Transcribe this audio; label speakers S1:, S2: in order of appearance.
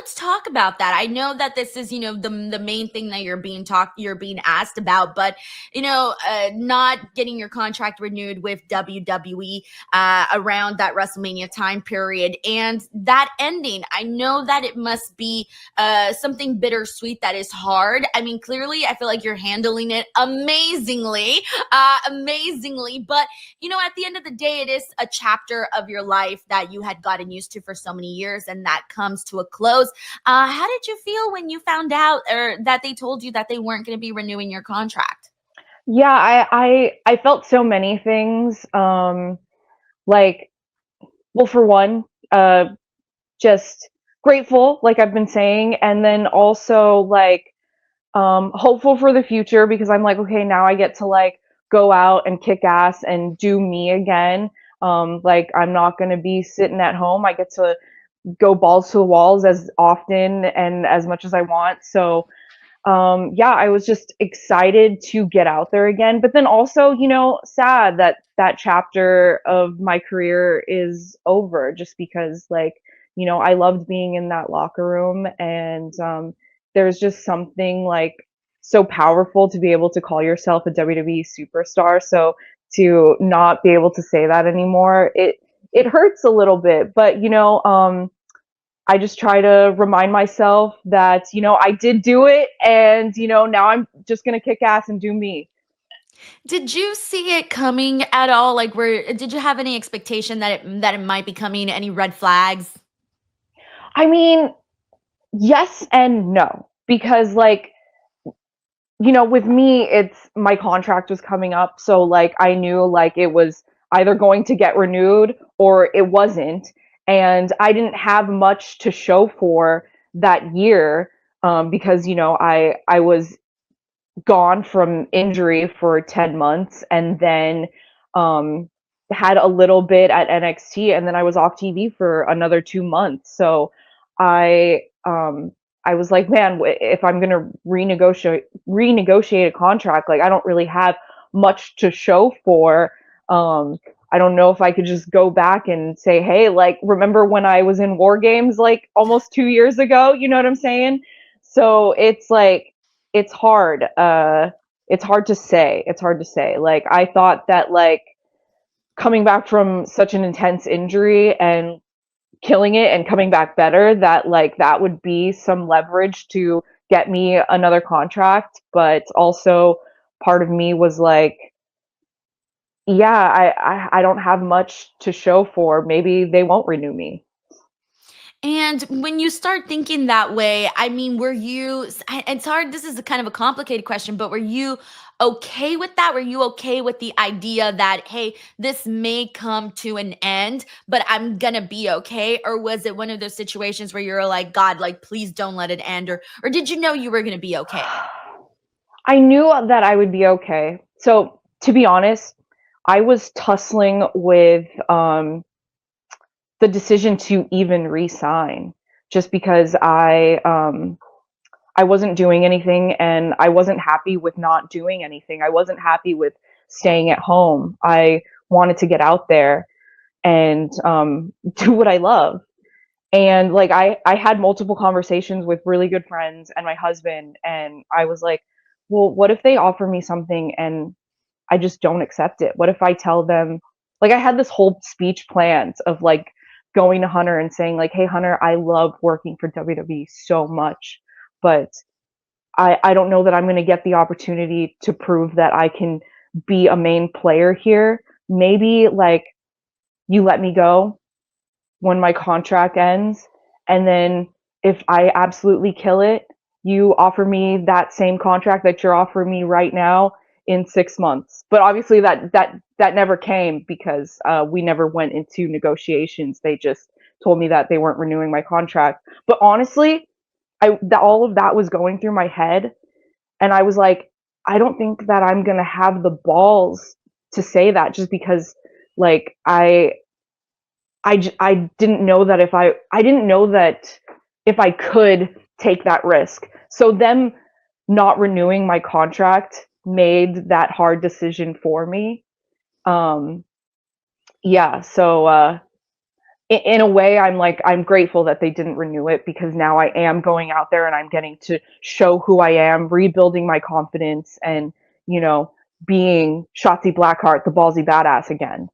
S1: let's talk about that. I know that this is, the main thing that you're being asked about, but not getting your contract renewed with WWE around that WrestleMania time period and that ending. I know that it must be something bittersweet that is hard. I mean, clearly, I feel like you're handling it amazingly. But at the end of the day, it is a chapter of your life that you had gotten used to for so many years, and that comes to a close. How did you feel when you found out or that they told you that they weren't going to be renewing your contract?
S2: Yeah, I felt so many things. Like, well, for one, just grateful, like I've been saying, and then also like hopeful for the future because I'm like, okay, now I get to like go out and kick ass and do me again. Like I'm not gonna be sitting at home. I get to go balls to the walls as often and as much as I want. So yeah, I was just excited to get out there again, but then also, sad that that chapter of my career is over just because like, I loved being in that locker room and there's just something like so powerful to be able to call yourself a WWE superstar. So to not be able to say that anymore, it hurts a little bit, but I just try to remind myself that, I did do it and, now I'm just going to kick ass and do me.
S1: Did you see it coming at all? Like, did you have any expectation that it might be coming? Any red flags?
S2: I mean, yes and no, because like, with me, it's my contract was coming up. So like, I knew like it was either going to get renewed or it wasn't. And I didn't have much to show for that year because, I was gone from injury for 10 months and then um, had a little bit at NXT and then I was off TV for another 2 months. So I um, I was like, man, if I'm gonna renegotiate a contract, like I don't really have much to show for. Um, I don't know if I could just go back and say, hey, like remember when I was in War Games like almost 2 years ago? You know what I'm saying? So it's like it's hard. It's hard to say. It's hard to say. Like I thought that like coming back from such an intense injury and killing it and coming back better, that like that would be some leverage to get me another contract. But also part of me was like, yeah, I don't have much to show for. Maybe they won't renew me.
S1: And when you start thinking that way, I mean, it's hard, this is a kind of a complicated question, but were you okay with that? Were you okay with the idea that, hey, this may come to an end, but I'm gonna be okay? Or was it one of those situations where you're like, God, like, please don't let it end? Or did you know you were gonna be okay?
S2: I knew that I would be okay. So to be honest, I was tussling with the decision to even resign just because I wasn't doing anything and I wasn't happy with not doing anything. I wasn't happy with staying at home. I wanted to get out there and do what I love. And like I had multiple conversations with really good friends and my husband, and I was like, well, what if they offer me something and I just don't accept it? What if I tell them, like, I had this whole speech planned of like going to Hunter and saying, like, hey, Hunter, I love working for WWE so much, but I don't know that I'm going to get the opportunity to prove that I can be a main player here. Maybe like you let me go when my contract ends, and then if I absolutely kill it, you offer me that same contract that you're offering me right now in 6 months. But obviously that never came because we never went into negotiations. They just told me that they weren't renewing my contract. But honestly, all of that was going through my head, and I was like, I don't think that I'm gonna have the balls to say that just because like I didn't know that I didn't know that if I could take that risk. So them not renewing my contract made that hard decision for me. Um, yeah, so in a way, I'm like, I'm grateful that they didn't renew it because now I am going out there and I'm getting to show who I am, rebuilding my confidence, and, you know, being Shotzi Blackheart, the ballsy badass again.